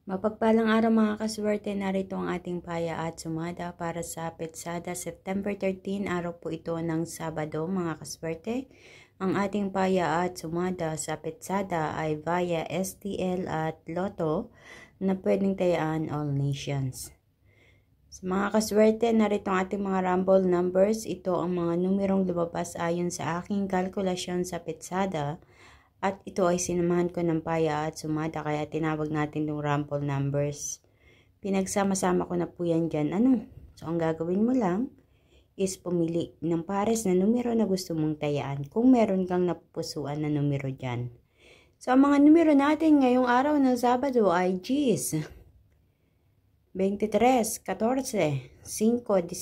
Mapagpalang araw mga kaswerte, narito ang ating paya at sumada para sa Petsada September 13, araw po ito ng Sabado mga kaswerte. Ang ating paya at sumada sa Petsada ay via STL at Lotto na pwedeng tayaan all nations. Sa mga kaswerte, narito ang ating mga rumble numbers. Ito ang mga numerong lumabas ayon sa aking kalkulasyon sa Petsada. At ito ay sinamahan ko ng paya at sumada kaya tinawag natin yung rumble numbers. Pinagsama-sama ko na po yan dyan. So ang gagawin mo lang is pumili ng pares na numero na gusto mong tayaan kung meron kang napupusuan na numero dyan. So ang mga numero natin ngayong araw ng Sabado ay Gs 23, 14, 5, 19,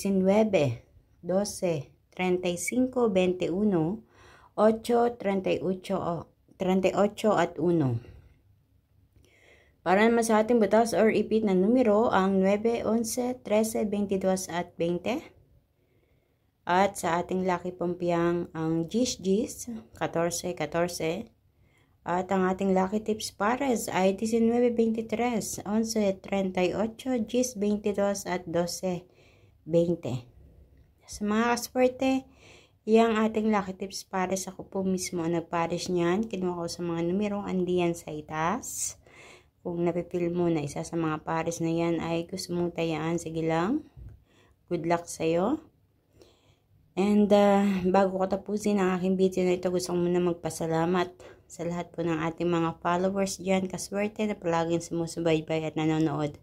12, 35, 21, 8, 38 at 1. Para naman sa ating butas or ipit na numero, ang 9, 11, 13, 22 at 20. At sa ating lucky pampiang ang Gis, 14, 14. At ang ating lucky tips pares ay 19, 23, 11, 38, Gis, 22 at 12, 20. Sa mga kasperte, yang ating lucky tips pares, ako po mismo ang nagpares niyan. Kinuha ko sa mga numerong andiyan sa itaas. Kung napipil mo na isa sa mga pares na yan ay gusto mong tayaan, sige lang. Good luck sa'yo. And bago ko tapusin ang aking video na ito, gusto ko muna magpasalamat sa lahat po ng ating mga followers dyan. Kaswerte na palaging sumusubaybay at nanonood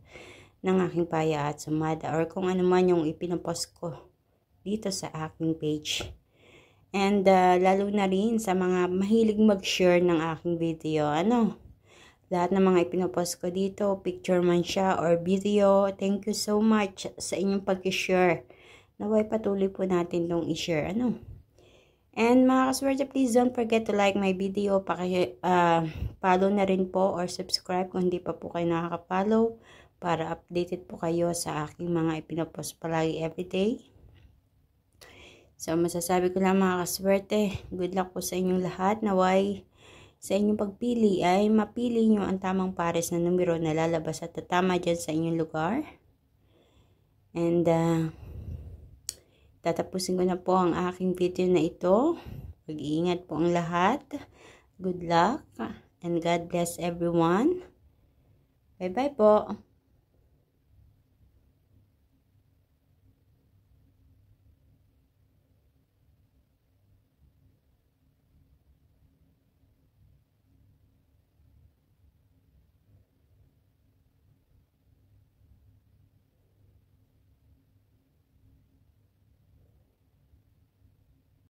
ng aking paya at sumada or kung ano man yung ipinopost ko dito sa aking page. And lalo na rin sa mga mahilig mag-share ng aking video. Lahat ng mga ipinopost ko dito, picture man siya or video, thank you so much sa inyong pag-share. Naway patuloy po natin itong i-share. And mga kaswerte, please don't forget to like my video. Follow na rin po or subscribe kung hindi pa po kayo nakaka-follow para updated po kayo sa aking mga ipinopost palagi everyday. So, masasabi ko lang mga kaswerte, good luck po sa inyong lahat. Naway, sa inyong pagpili ay mapili nyo ang tamang pares na numero na lalabas at tatama dyan sa inyong lugar. And, tatapusin ko na po ang aking video na ito. Mag-iingat po ang lahat. Good luck and God bless everyone. Bye-bye po.